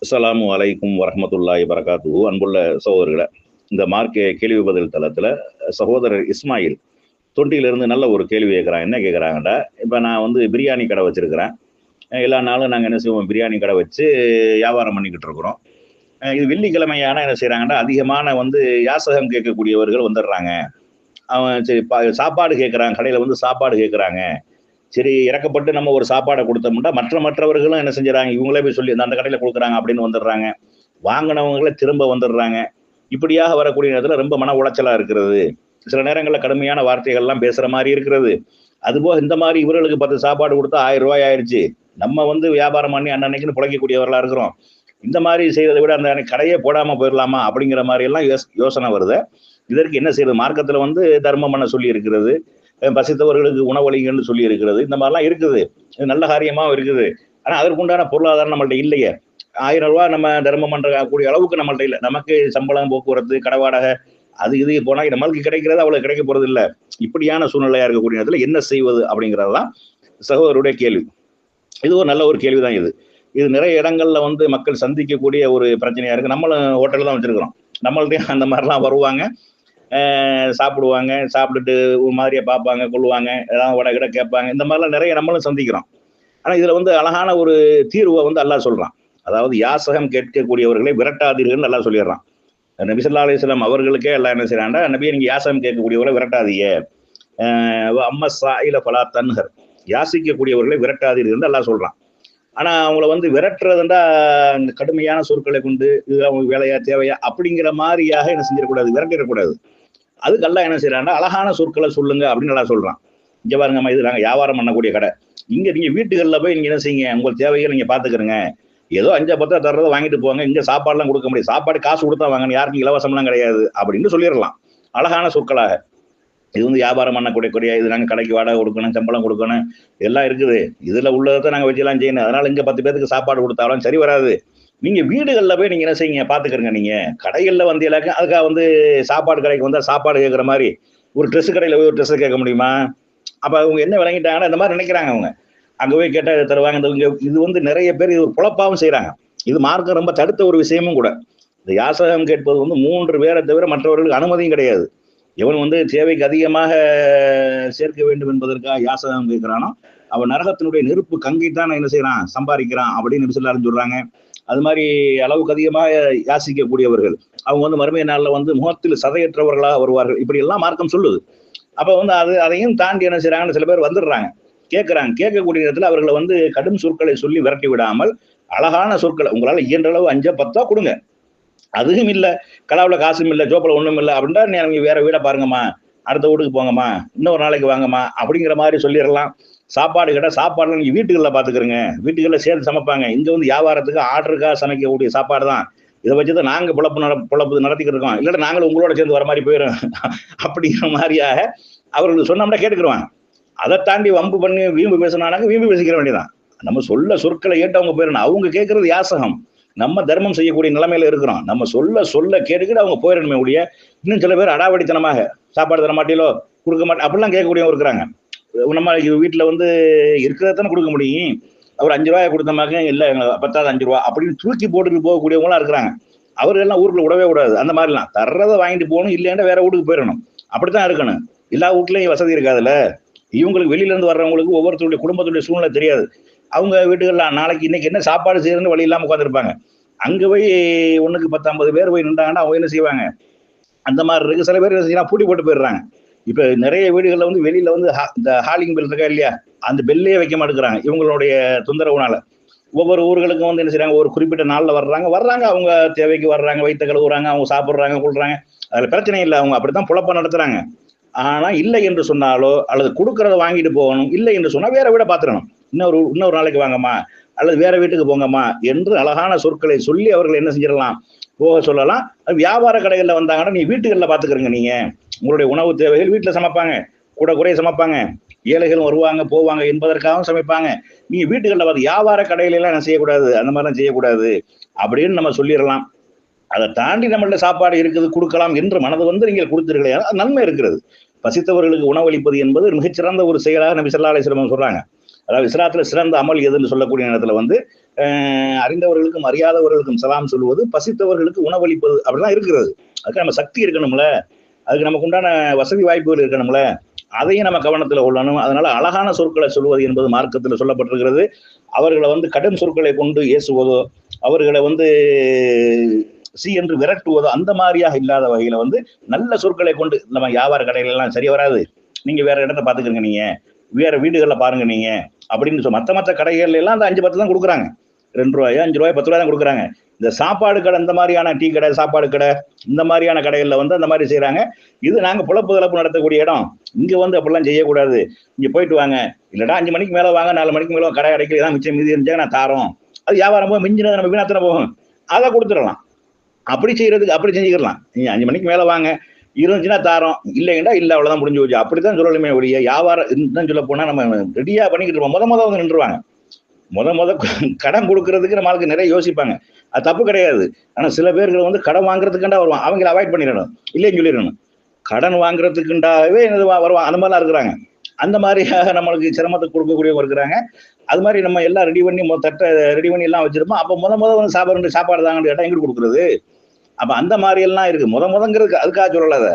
அஸ்ஸலாமு அலைக்கும் வரஹ்மத்துல்லாஹி வரகாத்துஹு. அன்புள்ள சகோதரர்களே, இந்த மார்க்க கேள்வி பதில் தளத்துல சகோதரர் இஸ்மாயில் தொண்டியிலிருந்து நல்ல ஒரு கேள்வி கேட்குறான். என்ன கேட்குறாங்கடா, இப்போ நான் வந்து பிரியாணி கடை வச்சிருக்கிறேன். எல்லா நாளும் நாங்கள் என்ன செய்வோம், பிரியாணி கடை வச்சு வியாபாரம் பண்ணிக்கிட்டு இருக்கிறோம். இது வெள்ளிக்கிழமையான என்ன செய்கிறாங்கடா, அதிகமான வந்து யாசகம் கேட்கக்கூடியவர்கள் வந்துடுறாங்க. அவன் சரி சாப்பாடு கேட்குறான், கடையில் வந்து சாப்பாடு கேட்குறாங்க. சரி, இறக்கப்பட்டு நம்ம ஒரு சாப்பாடை கொடுத்தோம்னா மற்றவர்களும் என்ன செஞ்சுறாங்க, இவங்களே போய் சொல்லி அந்த கடையில் கொடுக்குறாங்க அப்படின்னு வந்துடுறாங்க. வாங்கினவங்களே திரும்ப வந்துடுறாங்க. இப்படியாக வரக்கூடிய நேரத்தில் ரொம்ப மன உளைச்சலா இருக்கிறது. சில நேரங்களில் கடுமையான வார்த்தைகள்லாம் பேசுற மாதிரி இருக்கிறது. அதுபோக இந்த மாதிரி இவர்களுக்கு 10 சாப்பாடு கொடுத்தா 1000 ரூபாய் ஆயிடுச்சு. நம்ம வந்து வியாபாரம் பண்ணி அன்னன்னைக்குன்னு பிழைக்கக்கூடியவர்களா இருக்கிறோம். இந்த மாதிரி செய்வதை விட அந்த கடையே போடாம போயிடலாமா அப்படிங்கிற மாதிரி எல்லாம் யோசனை வருது. இதற்கு என்ன செய்யறது? மார்க்கத்துல வந்து தர்மம் பண்ண சொல்லி இருக்கிறது. பசித்தவர்களுக்கு உணவளிங்கன்னு சொல்லி இருக்கிறது. இந்த மாதிரிலாம் இருக்குது. இது நல்ல காரியமாவும் இருக்குது. ஆனா அதற்குண்டான பொருளாதாரம் நம்மள்ட்ட இல்லையே. 1000 ரூபாய் நம்ம தர்மம் பண்ற கூடிய அளவுக்கு நம்மள்ட்ட இல்லை. நமக்கு சம்பளம், போக்குவரத்து, கடை வாடகை, அது இது போனா நம்மளுக்கு கிடைக்கிறது அவ்வளவு கிடைக்க போறது இல்லை. இப்படியான சூழ்நிலையா இருக்கக்கூடிய நேரத்துல என்ன செய்வது அப்படிங்கிறதுதான் சகோதரருடைய கேள்வி. இது ஒரு நல்ல ஒரு கேள்விதான். இது நிறைய இடங்கள்ல வந்து மக்கள் சந்திக்கக்கூடிய ஒரு பிரச்சனையா இருக்கு. நம்மளும் ஹோட்டல் தான் வச்சிருக்கிறோம். நம்மள்டையும் அந்த மாதிரிலாம் வருவாங்க, சாப்பிடுவாங்க, சாப்பிட்டுட்டு ஒரு மாதிரியா பார்ப்பாங்க, கொள்ளுவாங்க, ஏதாவது வடை கிட கேட்பாங்க. இந்த மாதிரிலாம் நிறைய நம்மளும் சந்திக்கிறோம். ஆனா இதுல வந்து அழகான ஒரு தீர்வை வந்து அல்லாஹ் சொல்றான். அதாவது யாசகம் கேட்கக்கூடியவர்களை விரட்டாதீர்கள் அல்லாஹ் சொல்லிடுறான். நபி ஸல்லல்லாஹு அலைஹி வஸல்லம் அவர்களுக்கே அல்லாஹ் என்ன செய்யறான்டா, நபியை நீங்க யாசகம் கேட்கக்கூடியவர்களை விரட்டாதீங்க. அம்மா சாயில பலா தன்ஹர், யாசிக்கக்கூடியவர்களை விரட்டாதீர்கள் அல்லாஹ் சொல்றான். ஆனா அவங்கள வந்து விரட்டுறதுண்டா கடுமையான சொற்களை கொண்டு இது அவங்களுக்கு வேலையா தேவையா அப்படிங்கிற மாதிரியாக என்ன செஞ்சிடக்கூடாது, விரட்டிடக்கூடாது. அதுக்கு அல்லாஹ் என்ன செய்யறான்னா, அழகான சொற்களை சொல்லுங்க அப்படின்னு நல்லா சொல்றான். இங்க பாருங்கம்மா, இது நாங்க வியாபாரம் பண்ணக்கூடிய கடை. இங்க நீங்க வீட்டுகள்ல போய் நீங்க என்ன செய்யுங்க, உங்கள் தேவையை நீங்க பாத்துக்கிறங்க. ஏதோ 5 10 தர்றதை வாங்கிட்டு போங்க. இங்க சாப்பாடுலாம் கொடுக்க முடியாது. சாப்பாடு காசு கொடுத்தா வாங்க, யாருக்கும் இலவசம்லாம் கிடையாது அப்படின்னு சொல்லிடலாம் அழகான சொற்களாக. இது வந்து வியாபாரம் பண்ணக்கூடிய இது நாங்க கடைக்கு வாடகை கொடுக்கணும், சம்பளம் கொடுக்கணும், எல்லாம் இருக்குது. இதுல உள்ளதை நாங்க வச்சுலாம் செய்யணும். அதனால இங்க 10 பேருக்கு சாப்பாடு கொடுத்தாலும் சரி வராது. நீங்க வீடுகள்ல போய் நீங்க என்ன செய்யுங்க, பாத்துக்கிறங்க. நீங்க கடைகள்ல வந்து எல்லாருக்கும் அதுக்காக வந்து சாப்பாடு கடைக்கு வந்தா சாப்பாடு கேட்கற மாதிரி ஒரு ட்ரெஸ் கடையில போய் ஒரு ட்ரெஸ் கேட்க முடியுமா? அப்ப அவங்க என்ன விளங்கிட்டாங்கன்னா இந்த மாதிரி நினைக்கிறாங்க அவங்க. அங்க போய் கேட்டா தருவாங்க. இது வந்து நிறைய பேர் இது ஒரு குழப்பாவும் செய்யறாங்க. இது மார்க்கம் ரொம்ப தடுத்த ஒரு விஷயமும் கூட. இந்த யாசகம் கேட்பது வந்து 3 பேரை தவிர மற்றவர்களுக்கு அனுமதியும் கிடையாது. எவன் வந்து தேவைக்கு அதிகமாக சேர்க்க வேண்டும் என்பதற்காக யாசகம் கேட்கிறானோ அவன் நரகத்தினுடைய நெருப்பு கங்கை தான் என்ன செய்யறான், சம்பாதிக்கிறான் அப்படின்னு நபி ஸல்லல்லாஹு அலைஹி வஸல்லம் சொல்றாங்க. அது மாதிரி அளவுக்கு அதிகமாக யாசிக்கக்கூடியவர்கள் அவங்க வந்து மறுமை நாள்ல வந்து முகத்தில் சதையற்றவர்களாக வருவார்கள். இப்படி எல்லாம் மார்க்கம் சொல்லுது. அப்ப வந்து அதையும் தாண்டி என்ன செய்யறாங்கன்னு சில பேர் வந்துடுறாங்க, கேட்கறாங்க. கேட்கக்கூடிய இடத்துல அவர்களை வந்து கடும் சொற்களை சொல்லி விரட்டி விடாமல் அழகான சொற்களை உங்களால இயன்ற அளவு 5 10 கொடுங்க. அதுவும் இல்ல, கலாவுல காசும் இல்ல, ஜோப்பில் ஒண்ணும் இல்லை அப்படின்னா நீங்க வேற வீடை பாருங்கம்மா, அடுத்த வீட்டுக்கு போங்கம்மா, இன்னொரு நாளைக்கு வாங்கம்மா அப்படிங்கிற மாதிரி சொல்லிடலாம். சாப்பாடு கேட்டால் சாப்பாடுலாம் நீங்க வீட்டுகளில் பாத்துக்கிறங்க. வீட்டுகளில் சேர்த்து சமைப்பாங்க. இங்க வந்து வியாபாரத்துக்கு ஆர்டருக்காக சமைக்கக்கூடிய சாப்பாடு தான். இதை வச்சுதான் நாங்க பொழப்பு நடத்திக்கிட்டு இருக்கோம். இல்லாட்ட நாங்களும் உங்களோட சேர்ந்து வர மாதிரி போயிடும் அப்படிங்கிற மாதிரியாக அவர்களுக்கு சொன்னோம்னா கேட்டுக்கிடுவாங்க. அதை தாண்டி வம்பு பண்ணி வீம்பு பேசினானாங்க வீம்பு பேசிக்கிற வேண்டியதான். நம்ம சொல்ல சொற்களை கேட்டு அவங்க போயிடணும். அவங்க கேட்கறது யாசகம். நம்ம தர்மம் செய்யக்கூடிய நிலைமையில இருக்கிறோம். நம்ம சொல்ல கேட்டுக்கிட்டு அவங்க போயிடணுமே ஒழிய, இன்னும் சில பேர் அடாவடித்தனமாக சாப்பாடு தர மாட்டீங்களோ, கொடுக்க மாட்டேன் அப்படிலாம் கேட்கக்கூடியவங்க இருக்கிறாங்க. நம்ம வீட்டுல வந்து இருக்கிறதானே கொடுக்க முடியும். ஒரு 5 ரூபாய் கொடுத்தமாக்க இல்ல பத்தாவது 5 ரூபா அப்படின்னு தூக்கி போட்டுட்டு போகக்கூடியவங்களாம் இருக்கிறாங்க. அவர்கள்லாம் ஊருக்குள்ள விடவே கூடாது. அந்த மாதிரிலாம் தர்றதை வாங்கிட்டு போகணும், இல்லைன்னா வேற வீட்டுக்கு போயிடணும். அப்படித்தான் இருக்கணும். எல்லா வீட்லயும் வசதி இருக்காதுல்ல. இவங்களுக்கு வெளியில இருந்து வர்றவங்களுக்கு ஒவ்வொருத்தருடைய குடும்பத்துடைய சூழ்நிலை தெரியாது. அவங்க வீட்டுகள்ல நாளைக்கு இன்னைக்கு என்ன சாப்பாடு செய்யறதுன்னு வழி இல்லாம உட்காந்துருப்பாங்க. அங்க போய் 1க்கு 10 50 பேர் போய் நின்றாங்கன்னா அவங்க என்ன செய்வாங்க, அந்த மாதிரி இருக்கு. சில பேர் என்ன செய்யலாம், பூட்டி போட்டு போயிடுறாங்க. இப்ப நிறைய வீடுகள்ல வந்து வெளியில வந்து இந்த ஹாலிங் பெல் இருக்கா இல்லையா, அந்த பெல்லையே வைக்க மாட்டேங்கிறாங்க இவங்களுடைய தொந்தரவுனால. ஒவ்வொரு ஊர்களுக்கும் வந்து என்ன செய்யறாங்க, ஒரு குறிப்பிட்ட நாள்ல வர்றாங்க அவங்க தேவைக்கு வர்றாங்க, வயிற்ற கழுவுறாங்க, அவங்க சாப்பிடுறாங்க, கொள்றாங்க. அதுல பிரச்சனை இல்லை, அவங்க அப்படித்தான் பொழப்ப நடத்துறாங்க. ஆனா இல்லை என்று சொன்னாலோ அல்லது கொடுக்கறத வாங்கிட்டு போகணும், இல்லை என்று சொன்னா வேற வீட பாத்துக்கணும். இன்னொரு நாளைக்கு வாங்கம்மா அல்லது வேற வீட்டுக்கு போங்கம்மா என்று அழகான சொற்களை சொல்லி அவர்கள் என்ன செஞ்சிடலாம், போக சொல்லலாம். வியாபார கடைகள்ல வந்தாங்கன்னா நீ வீட்டுகள்ல பாத்துக்கிறீங்க. நீங்க உங்களுடைய உணவு தேவைகள் வீட்டுல சமைப்பாங்க, கூட குறைய சமைப்பாங்க, ஏழைகளும் வருவாங்க போவாங்க என்பதற்காகவும் சமைப்பாங்க. நீங்க வீட்டுகள்ல பார்த்து வியாபார கடையில எல்லாம் என்ன செய்யக்கூடாது, அந்த மாதிரிலாம் செய்யக்கூடாது அப்படின்னு நம்ம சொல்லிடலாம். அதை தாண்டி நம்மள்ட்ட சாப்பாடு இருக்குது கொடுக்கலாம் என்று மனது வந்து நீங்கள் கொடுத்தீர்களே நன்மை இருக்கிறது. பசித்தவர்களுக்கு உணவளிப்பது என்பது மிகச்சிறந்த ஒரு செயலாக நபி ஸல்லல்லாஹு அலைஹி வஸல்லம் சொல்றாங்க. அதாவது இஸ்லாத்துல சிறந்த அமல் எதுன்னு சொல்லக்கூடிய நேரத்துல வந்து அறிந்தவர்களுக்கும் அறியாதவர்களுக்கும் சலாம் சொல்லுவது, பசித்தவர்களுக்கு உணவளிப்பது, அப்படிலாம் இருக்கிறது. அதுக்கு நம்ம சக்தி இருக்கணும்ல, அதுக்கு நமக்கு உண்டான வசதி வாய்ப்புகள் இருக்கணும்ல, அதையும் நம்ம கவனத்துல கொள்ளணும். அதனால அழகான சொற்களை சொல்வது என்பது மார்க்கத்துல சொல்லப்பட்டிருக்கிறது. அவர்களை கடும் சொற்களை கொண்டு ஏசுவதோ, அவர்களை சி என்று விரட்டுவதோ அந்த மாதிரியாக இல்லாத வகையில நல்ல சொற்களை கொண்டு, நம்ம வியாபார கடைகள் எல்லாம் சரி வராது, நீங்க வேற இடத்த பாத்துக்கிறீங்க, நீங்க வேற வீடுகள்ல பாருங்க நீங்க அப்படின்னு மத்த கடைகள்ல எல்லாம் அந்த 5-10 தான் கொடுக்குறாங்க. 2 ரூபாயோ 5 ரூபாய் 10 ரூபாய் தான் கொடுக்குறாங்க. இந்த சாப்பாடு கடை, இந்த மாதிரியான டீ கடை, சாப்பாடு கடை, இந்த மாதிரியான கடைகள்ல அந்த மாதிரி செய்யறாங்க. இது நாங்க புலப்பு தளப்பு நடத்தக்கூடிய இடம், இங்க அப்படிலாம் செய்யக்கூடாது, இங்க போயிட்டு வாங்க, இல்லடா 5 மணிக்கு மேல வாங்க, 4 மணிக்கு மேல கடை அடைக்கல தான் மிச்சம் மீதி இருந்தா நான் தாரோம், அது வியாபாரம் போய் மிஞ்சினது நம்ம வீணாத்தனை போகும், அதை கொடுத்துடலாம். அப்படி செய்யறதுக்கு அப்படி செஞ்சுக்கலாம். நீங்க 5 மணிக்கு மேல வாங்க, இருந்துச்சுன்னா தாரோம், இல்லைங்கடா இல்ல, அவ்வளவுதான் முடிஞ்சு போச்சு, அப்படித்தான் சொல்லலுமே ஒழிய வியாபாரம் சொல்ல போனா நம்ம ரெடியா பண்ணிக்கிட்டு இருப்போம். முத நின்றுவாங்க. முத கடன் கொடுக்கறதுக்கு நம்மளுக்கு நிறைய யோசிப்பாங்க, அது தப்பு கிடையாது. ஆனா சில பேர்கள் கடன் வாங்குறதுக்குண்டா வருவான், அவங்களை அவாய்ட் பண்ணிடணும், இல்லைன்னு சொல்லிடணும். கடன் வாங்குறதுக்குண்டாவே வருவான், அந்த மாதிரிலாம் இருக்கிறாங்க. அந்த மாதிரியாக நம்மளுக்கு சிரமத்தை கொடுக்கக்கூடியவங்க இருக்கிறாங்க. அது மாதிரி நம்ம எல்லாம் ரெடி பண்ணி தட்டை ரெடி பண்ணி எல்லாம் வச்சிருப்போம். அப்ப முத சாப்பாடு தாங்க கேட்டா எங்கிட்டு கொடுக்குறது? அப்ப அந்த மாதிரி எல்லாம் இருக்கு. முதங்கிறது அதுக்காக சொல்லலாத,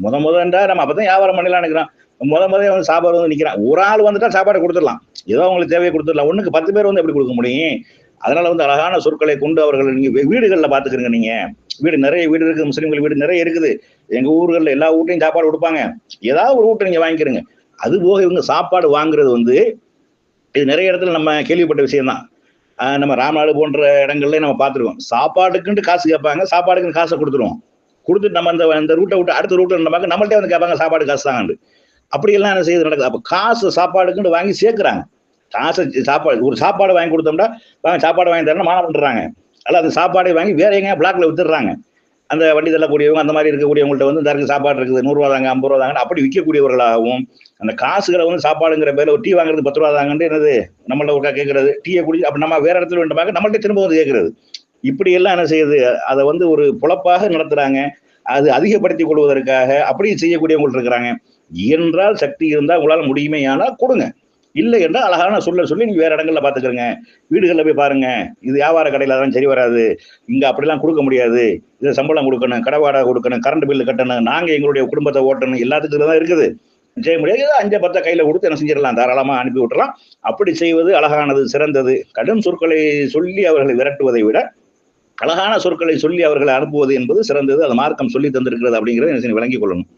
முதன்றா நம்ம அப்பதான் வியாபாரம் பண்ணலாம் நினைக்கிறோம். முத சாப்பாடு நிக்கிறான், ஒரு ஆள் வந்துட்டா சாப்பாடு கொடுத்துடலாம், ஏதோ அவங்களுக்கு தேவையை கொடுத்துடலாம். ஒண்ணுக்கு 10 பேர் எப்படி கொடுக்க முடியும்? அதனால அழகான சொற்களை கொண்டு அவர்கள், நீங்க வீடுகள்ல பாத்துக்கிறீங்க, நீங்க நிறைய வீடு இருக்குது, முஸ்லீம்கள் வீடு நிறைய இருக்குது. எங்க ஊர்கள்ல எல்லா வீட்டையும் சாப்பாடு கொடுப்பாங்க, ஏதாவது ஒரு வீட்டை நீங்க வாங்கிக்கிறீங்க. அது போக இவங்க சாப்பாடு வாங்குறது இது நிறைய இடத்துல நம்ம கேள்விப்பட்ட விஷயம் தான். நம்ம ராமநாடு போன்ற இடங்கள்ல நம்ம பார்த்துருக்கோம். சாப்பாடுக்குன்ட்டு காசு கேட்பாங்க, சாப்பாடுக்குன்னு காசை கொடுத்துருவோம். கொடுத்துட்டு நம்ம அந்த ரூட்டை விட்டு அடுத்த ரூட்டில் நம்ம நம்மள்ட்டே கேட்பாங்க சாப்பாடு காசு தாங்க. அப்படியெல்லாம் என்ன செய்யுது நடக்குது. அப்ப காசு சாப்பாடுக்குன்னு வாங்கி சேர்க்கிறாங்க. காசை ஒரு சாப்பாடு வாங்கி கொடுத்தோம்னா சாப்பாடு வாங்கி தரணும் மானம் பண்றாங்க. அல்ல அந்த சாப்பாடை வாங்கி வேற எங்க பிளாக்ல வித்துடுறாங்க. அந்த வண்டி தள்ளக்கூடியவங்க, அந்த மாதிரி இருக்கக்கூடியவங்கள்ட்ட தரக்கு சாப்பாடு இருக்குது, 100 ரூபா தாங்க, 50 ரூபா தாங்க, அப்படி விற்கக்கூடியவர்களாகவும், அந்த காசுகளை சாப்பாடுங்கிற பேர்ல ஒரு டீ வாங்குறது 10 ரூபா தாங்கன்னு என்னது நம்மள்ட்ட ஒருக்கா கேட்கறது, டீயை குடி அப்ப நம்ம வேற இடத்துல வேண்டாம் நம்மள்ட்ட திரும்ப கேட்கறது. இப்படி எல்லாம் என்ன செய்யுது, அதை ஒரு பொழப்பாக நடத்துறாங்க. அது அதிகப்படுத்திக் கொள்வதற்காக அப்படி செய்யக்கூடியவங்க இருக்கிறாங்க. என்றால் சக்தி இருந்தால் உங்களால முடியுமே ஆனால் கொடுங்க, இல்லை என்றால் அழகான சொல்லி நீங்க வேற இடங்கள்ல பாத்துக்கிறங்க, வீடுகள்ல போய் பாருங்க, இது வியாபார கடையில அதெல்லாம் சரி வராது, இங்க அப்படிலாம் கொடுக்க முடியாது, இது சம்பளம் கொடுக்கணும், கடை வாடகை கொடுக்கணும், கரண்ட் பில்லு கட்டணும், நாங்க எங்களுடைய குடும்பத்தை ஓட்டணும், எல்லாத்துக்கும் தான் இருக்குது, செய்ய முடியாது. 5-10 கையில கொடுத்து என்ன செஞ்சிடலாம், தாராளமா அனுப்பி விட்டுறலாம். அப்படி செய்வது அழகானது, சிறந்தது. கடும் சொற்களை சொல்லி அவர்களை விரட்டுவதை விட அழகான சொற்களை சொல்லி அவர்களை அனுப்புவது என்பது சிறந்தது. அது மார்க்கம் சொல்லி தந்திருக்கிறது அப்படிங்கிறத விளங்கிக் கொள்ளணும்.